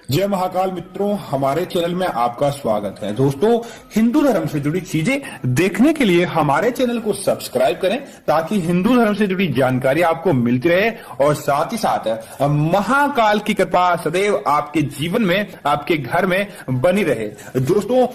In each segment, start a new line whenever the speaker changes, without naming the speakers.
जय महाकाल मित्रों, हमारे चैनल में आपका स्वागत है। दोस्तों, हिंदू धर्म से जुड़ी चीजें देखने के लिए हमारे चैनल को सब्सक्राइब करें ताकि हिंदू धर्म से जुड़ी जानकारी आपको मिलती रहे और साथ ही साथ महाकाल की कृपा सदैव आपके जीवन में, आपके घर में बनी रहे। दोस्तों,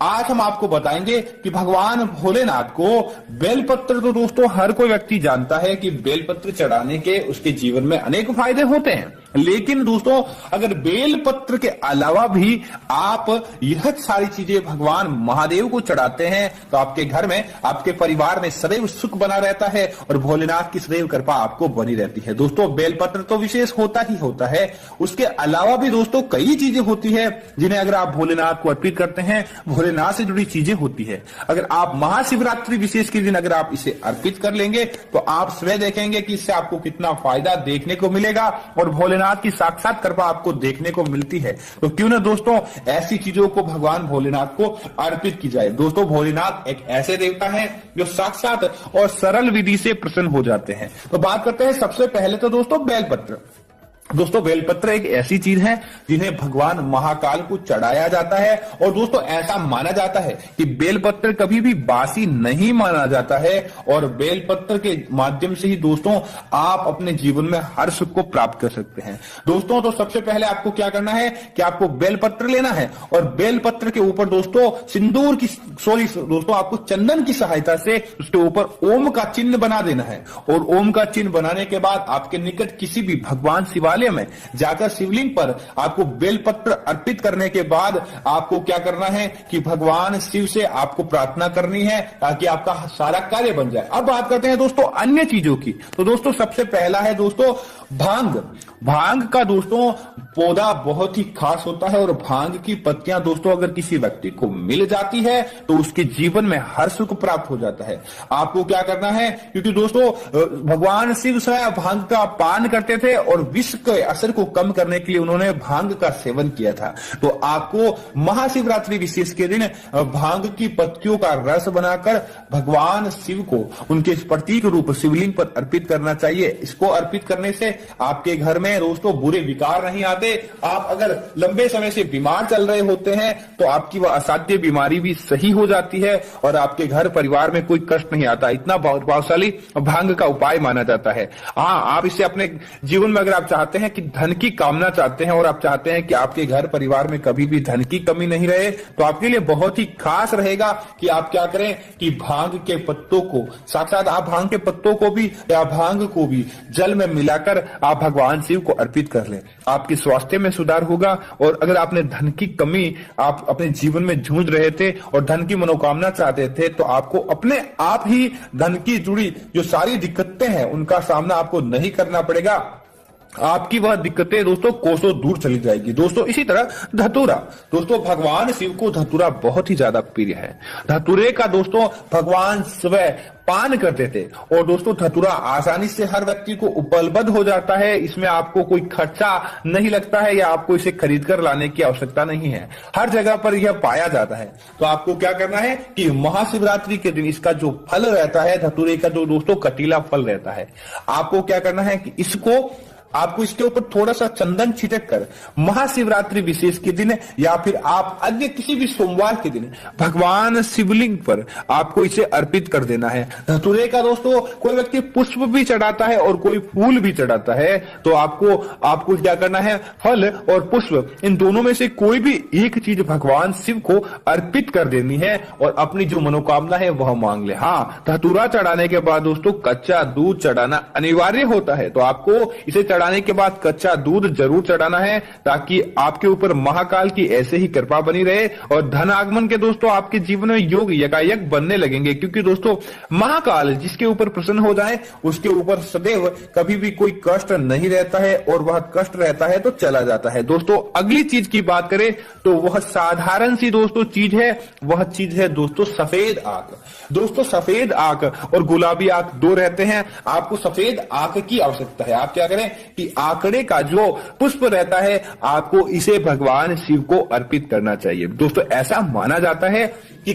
आज हम आपको बताएंगे कि भगवान भोलेनाथ को बेलपत्र, तो दोस्तों हर कोई व्यक्ति जानता है कि बेलपत्र चढ़ाने के उसके जीवन में अनेक फायदे होते हैं, लेकिन दोस्तों अगर बेलपत्र के अलावा भी आप यह सारी चीजें भगवान महादेव को चढ़ाते हैं तो आपके घर में, आपके परिवार में सदैव सुख बना रहता है और भोलेनाथ की सदैव कृपा आपको बनी रहती है। दोस्तों, बेलपत्र तो विशेष होता ही होता है, उसके अलावा भी दोस्तों कई चीजें होती है जिन्हें अगर आप भोलेनाथ को अर्पित करते हैं, भोलेनाथ से जुड़ी चीजें होती है। अगर आप महाशिवरात्रि विशेष के दिन अगर आप इसे अर्पित कर लेंगे तो आप स्वयं देखेंगे कि इससे आपको कितना फायदा देखने को मिलेगा और भोलेनाथ की साक्षात कृपा आपको देखने को मिलती है। तो क्यों ना दोस्तों ऐसी चीजों को भगवान भोलेनाथ को अर्पित की जाए। दोस्तों, भोलेनाथ एक ऐसे देवता हैं जो साक्षात और सरल विधि से प्रसन्न हो जाते हैं। तो बात करते हैं सबसे पहले तो दोस्तों बेलपत्र। दोस्तों, बेलपत्र एक ऐसी चीज है जिन्हें भगवान महाकाल को चढ़ाया जाता है और दोस्तों ऐसा माना जाता है कि बेलपत्र कभी भी बासी नहीं माना जाता है और बेलपत्र के माध्यम से ही दोस्तों आप अपने जीवन में हर सुख को प्राप्त कर सकते हैं। दोस्तों, तो सबसे पहले आपको क्या करना है कि आपको बेलपत्र लेना है और बेलपत्र के ऊपर दोस्तों सिंदूर की दोस्तों आपको चंदन की सहायता से उसके ऊपर ओम का चिन्ह बना देना है और ओम का चिन्ह बनाने के बाद आपके निकट किसी भी भगवान शिवालय में जाकर शिवलिंग पर आपको बेलपत्र अर्पित करने के बाद आपको क्या करना है कि भगवान शिव से आपको प्रार्थना करनी है ताकि आपका सारा कार्य बन जाए। अब बात करते हैं दोस्तों अन्य चीजों की। तो दोस्तों सबसे पहला है दोस्तों भांग। भांग का दोस्तों पौधा बहुत ही खास होता है और भांग की पत्तियां दोस्तों अगर किसी व्यक्ति को मिल जाती है तो उसके जीवन में हर सुख प्राप्त हो जाता है। आपको क्या करना है, क्योंकि दोस्तों भगवान शिव स्वयं भांग का पान करते थे और विष के असर को कम करने के लिए उन्होंने भांग का सेवन किया था। तो आपको महाशिवरात्रि विशेष के दिन भांग की पत्तियों का रस बनाकर भगवान शिव को उनके प्रतीक रूप शिवलिंग पर अर्पित करना चाहिए। इसको अर्पित करने से आपके घर में दोस्तों बुरे विकार नहीं आते। आप अगर लंबे समय से बीमार चल रहे होते हैं तो आपकी वह असाध्य बीमारी भी सही हो जाती है और आपके घर परिवार में कोई कष्ट नहीं आता। इतना प्रभावशाली भांग का उपाय माना जाता है। हाँ, आप इसे अपने जीवन में अगर आप चाहते हैं कि धन की कामना चाहते हैं और आप चाहते हैं कि आपके घर परिवार में कभी भी धन की कमी नहीं रहे तो आपके लिए बहुत ही खास रहेगा कि आप क्या करें कि भांग के पत्तों को, साक्षात आप भांग के पत्तों को भी या भांग को भी जल में मिलाकर आप भगवान शिव को अर्पित कर लें। आपके स्वास्थ्य में सुधार होगा और अगर आपने धन की कमी आप अपने जीवन में जूझ रहे थे और धन की मनोकामना चाहते थे तो आपको अपने आप ही धन की जुड़ी जो सारी दिक्कतें हैं उनका सामना आपको नहीं करना पड़ेगा। आपकी वह दिक्कतें दोस्तों कोसों दूर चली जाएगी। दोस्तों इसी तरह धतूरा। दोस्तों भगवान शिव को धतूरा बहुत ही ज्यादा प्रिय है। धतूरे का दोस्तों भगवान स्वयं पान करते थे और दोस्तों धतूरा आसानी से हर व्यक्ति को उपलब्ध हो जाता है। इसमें आपको कोई खर्चा नहीं लगता है या आपको इसे खरीद कर लाने की आवश्यकता नहीं है, हर जगह पर यह पाया जाता है। तो आपको क्या करना है कि महाशिवरात्रि के दिन इसका जो फल रहता है, धतूरे का जो दोस्तों कटीला फल रहता है, आपको क्या करना है कि आपको इसके ऊपर थोड़ा सा चंदन छिटक कर महाशिवरात्रि विशेष के दिन या फिर आप अन्य किसी भी सोमवार के दिन भगवान शिवलिंग पर आपको इसे अर्पित कर देना है। धतूरे का दोस्तों कोई व्यक्ति पुष्प भी चढ़ाता है और कोई फूल भी चढ़ाता है। तो आपको क्या करना है, फल और पुष्प इन दोनों में से कोई भी एक चीज भगवान शिव को अर्पित कर देनी है और अपनी जो मनोकामना है वह मांग ले। हाँ, धतूरा चढ़ाने के बाद दोस्तों कच्चा दूध चढ़ाना अनिवार्य होता है। तो आपको इसे चढ़ाने के बाद कच्चा दूध जरूर चढ़ाना है ताकि आपके ऊपर महाकाल की ऐसे ही कृपा बनी रहे और धन आगमन के दोस्तों आपके जीवन में योग यकायक बनने लगेंगे। क्योंकि दोस्तों महाकाल जिसके ऊपर प्रसन्न हो जाए उसके ऊपर सदैव कभी भी कोई कष्ट नहीं रहता है और वह कष्ट रहता है तो चला जाता है। दोस्तों अगली चीज की बात करें तो वह साधारण सी दोस्तों चीज है, वह चीज है दोस्तों सफेद आंख। दोस्तों सफेद आंख और गुलाबी आंख दो रहते हैं। आपको सफेद आंख की आवश्यकता है। आप क्या करें कि आंकड़े का जो पुष्प रहता है आपको इसे भगवान शिव को अर्पित करना चाहिए। दोस्तों ऐसा माना जाता है कि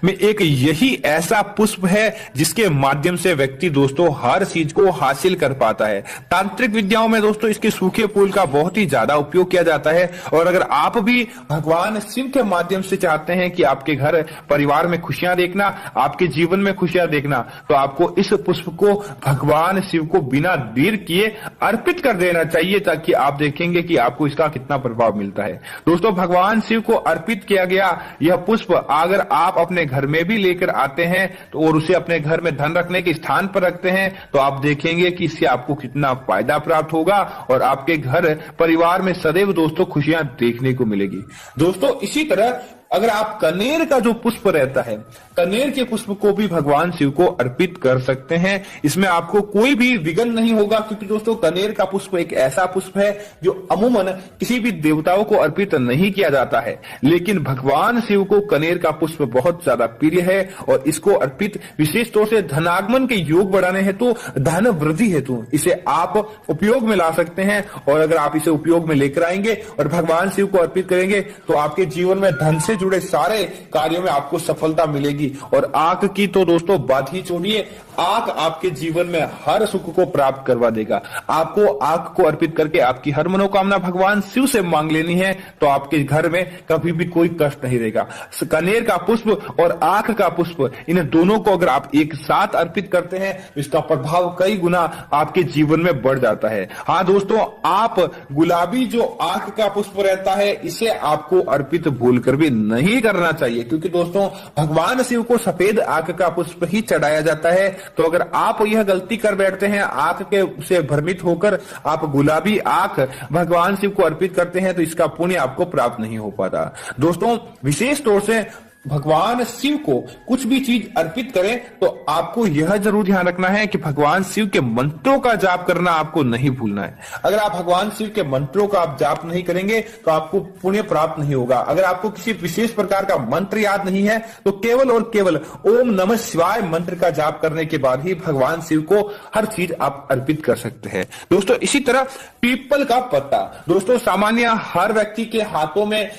में एक यही ऐसा पुष्प है जिसके माध्यम से व्यक्ति दोस्तों हर चीज को हासिल कर पाता है। तांत्रिक विद्याओं में दोस्तों इसके सूखे फूल का बहुत ही ज्यादा उपयोग किया जाता है। और अगर आप भी भगवान शिव के माध्यम से चाहते हैं कि आपके घर परिवार में खुशियां देखना, आपके जीवन में खुशियां देखना, तो आपको इस पुष्प को भगवान शिव को बिना देर किए अर्पित कर देना चाहिए, ताकि आप देखेंगे कि आपको इसका कितना प्रभाव मिलता है। दोस्तों भगवान शिव को अर्पित किया गया यह पुष्प अगर आप अपने घर में भी लेकर आते हैं तो और उसे अपने घर में धन रखने के स्थान पर रखते हैं, तो आप देखेंगे कि इससे आपको कितना फायदा प्राप्त होगा और आपके घर परिवार में सदैव दोस्तों खुशियां देखने को मिलेगी। दोस्तों इसी तरह अगर आप कनेर का जो पुष्प रहता है, कनेर के पुष्प को भी भगवान शिव को अर्पित कर सकते हैं। इसमें आपको कोई भी विघ्न नहीं होगा, क्योंकि दोस्तों कनेर का पुष्प एक ऐसा पुष्प है जो अमूमन किसी भी देवताओं को अर्पित नहीं किया जाता है, लेकिन भगवान शिव को कनेर का पुष्प बहुत ज्यादा प्रिय है और इसको अर्पित विशेष तौर से धनागमन के योग बढ़ाने हेतु, धन वृद्धि हेतु इसे आप उपयोग में ला सकते हैं। और अगर आप इसे उपयोग में लेकर आएंगे और भगवान शिव को अर्पित करेंगे तो आपके जीवन में धन से जुड़े सारे कार्यों में आपको सफलता मिलेगी। और आंख की तो दोस्तों बात ही छोड़िए, आंख आपके जीवन में हर सुख को प्राप्त करवा देगा। आपको आंख को अर्पित करके आपकी हर मनोकामना भगवान शिव से मांग लेनी है, तो आपके घर में कभी भी कोई कष्ट नहीं रहेगा। कनेर का पुष्प और आंख का पुष्प, इन दोनों को अगर आप एक साथ अर्पित करते हैं तो इसका प्रभाव कई गुना आपके जीवन में बढ़ जाता है। हाँ दोस्तों, आप गुलाबी जो आंख का पुष्प रहता है इसे आपको अर्पित भूलकर भी नहीं करना चाहिए, क्योंकि दोस्तों भगवान शिव को सफेद आंख का पुष्प ही चढ़ाया जाता है। तो अगर आप यह गलती कर बैठते हैं, आंख के से भ्रमित होकर आप गुलाबी आंख भगवान शिव को अर्पित करते हैं, तो इसका पुण्य आपको प्राप्त नहीं हो पाता। दोस्तों विशेष तौर से भगवान शिव को कुछ भी चीज अर्पित करें तो आपको यह जरूर ध्यान रखना है कि भगवान शिव के मंत्रों का जाप करना आपको नहीं भूलना है। अगर आप भगवान शिव के मंत्रों का आप जाप नहीं करेंगे तो आपको पुण्य प्राप्त नहीं होगा। अगर आपको किसी विशेष प्रकार का मंत्र याद नहीं है तो केवल और केवल ओम नमः शिवाय मंत्र का जाप करने के बाद ही भगवान शिव को हर चीज आप अर्पित कर सकते हैं। दोस्तों इसी तरह पीपल का पत्ता, दोस्तों सामान्य हर व्यक्ति के हाथों में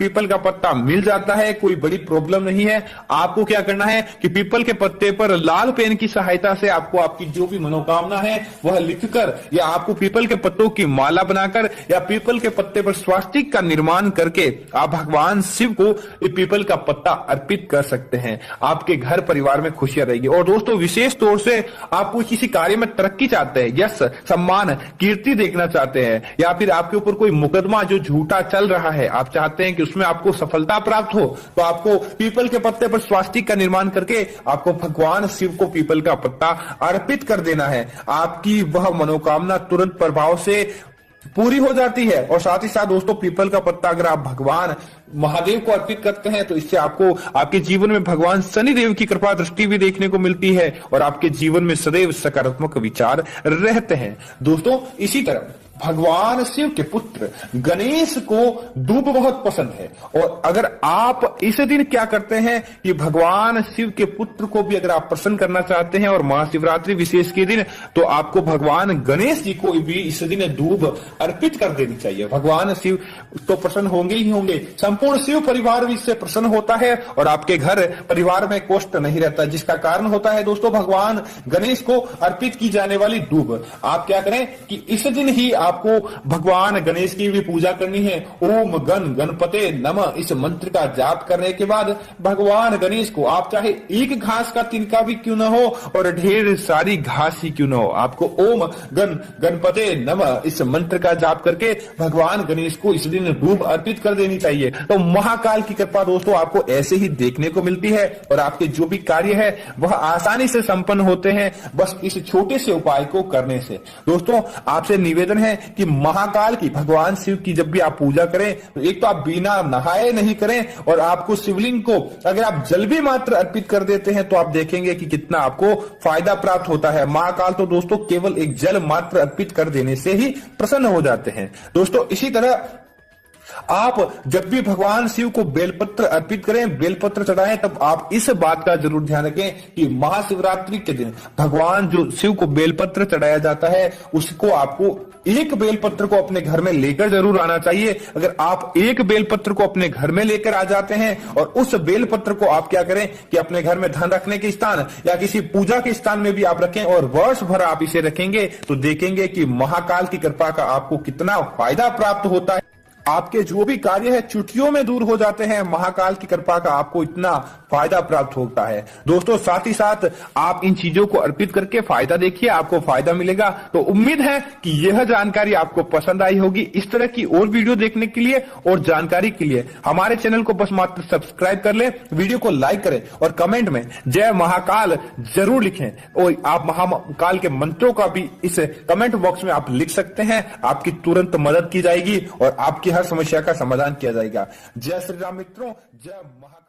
पीपल का पत्ता मिल जाता है, कोई बड़ी प्रॉब्लम नहीं है। आपको क्या करना है कि पीपल के पत्ते पर लाल पेन की सहायता से आपको आपकी जो भी मनोकामना है वह लिखकर, या आपको पीपल के पत्तों की माला बनाकर या पीपल के पत्ते पर स्वास्तिक का निर्माण करके आप भगवान शिव को पीपल का पत्ता अर्पित कर सकते हैं। आपके घर परिवार में खुशियां रहेगी। और दोस्तों विशेष तौर से आप कोई किसी कार्य में तरक्की चाहते हैं, यश सम्मान कीर्ति देखना चाहते हैं, या फिर आपके ऊपर कोई मुकदमा जो झूठा चल रहा है आप चाहते हैं कि उसमें आपको सफलता प्राप्त हो, तो आपको पीपल के पत्ते पर स्वास्तिक का निर्माण करके आपको भगवान शिव को पीपल का पत्ता अर्पित कर देना है। आपकी वह मनोकामना तुरंत प्रभाव से पूरी हो जाती है। और साथ ही साथ दोस्तों पीपल का पत्ता अगर आप भगवान महादेव को अर्पित करते हैं तो इससे आपको आपके जीवन में भगवान शनिदेव की कृपा दृष्टि भी देखने को मिलती है और आपके जीवन में सदैव सकारात्मक विचार रहते हैं। दोस्तों इसी तरह भगवान शिव के पुत्र गणेश को दूब बहुत पसंद है। और अगर आप इस दिन क्या करते हैं कि भगवान शिव के पुत्र को भी अगर आप प्रसन्न करना चाहते हैं और महाशिवरात्रि विशेष के दिन, तो आपको भगवान गणेश जी को भी इस दिन दूब अर्पित कर देनी चाहिए। भगवान शिव तो प्रसन्न होंगे ही होंगे, संपूर्ण शिव परिवार भी इससे प्रसन्न होता है और आपके घर परिवार में कष्ट नहीं रहता, जिसका कारण होता है दोस्तों भगवान गणेश को अर्पित की जाने वाली दूब। आप क्या करें कि इस दिन ही आपको भगवान गणेश की भी पूजा करनी है। ओम गण गणपते नमः इस मंत्र का जाप करने के बाद भगवान गणेश को आप चाहे एक घास का तिनका भी क्यों न हो और ढेर सारी घास ही क्यों न हो, आपको ओम गण गणपते नमः इस मंत्र का जाप करके भगवान गणेश को इस दिन दूब अर्पित कर देनी चाहिए। तो महाकाल की कृपा दोस्तों आपको ऐसे ही देखने को मिलती है और आपके जो भी कार्य है वह आसानी से संपन्न होते हैं, बस इस छोटे से उपाय को करने से। दोस्तों आपसे निवेदन है कि महाकाल की भगवान शिव की जब भी आप पूजा करें तो एक तो आप बिना नहाए नहीं करें और आपको शिवलिंग को अगर आप जल भी मात्र अर्पित कर देते हैं तो आप देखेंगे कि कितना आपको फायदा प्राप्त होता है। महाकाल तो दोस्तों केवल एक जल मात्र अर्पित कर देने से ही प्रसन्न हो जाते हैं। दोस्तों इसी तरह आप जब भी भगवान शिव को बेलपत्र अर्पित करें, बेलपत्र चढ़ाएं, तब आप इस बात का जरूर ध्यान रखें कि महाशिवरात्रि के दिन भगवान जो शिव को बेलपत्र चढ़ाया जाता है उसको आपको एक बेलपत्र को अपने घर में लेकर जरूर आना चाहिए। अगर आप एक बेलपत्र को अपने घर में लेकर आ जाते हैं और उस बेलपत्र को आप क्या करें कि अपने घर में धन रखने के स्थान या किसी पूजा के स्थान में भी आप रखें और वर्ष भर आप इसे रखेंगे तो देखेंगे कि महाकाल की कृपा का आपको कितना फायदा प्राप्त होता है। आपके जो भी कार्य है चुटकियों में दूर हो जाते हैं। महाकाल की कृपा का आपको इतना फायदा प्राप्त होता है। दोस्तों साथ ही साथ आप इन चीजों को अर्पित करके फायदा देखिए, आपको फायदा मिलेगा। तो उम्मीद है कि यह जानकारी आपको पसंद आई होगी। इस तरह की और वीडियो देखने के लिए और जानकारी के लिए हमारे चैनल को बस मात्र सब्सक्राइब कर लें, वीडियो को लाइक करें और कमेंट में जय महाकाल जरूर लिखें। और आप महाकाल के मंत्रों का भी इस कमेंट बॉक्स में आप लिख सकते हैं। आपकी तुरंत मदद की जाएगी और आपकी हर समस्या का समाधान किया जाएगा। जय श्री राम मित्रों, जय महाकाल।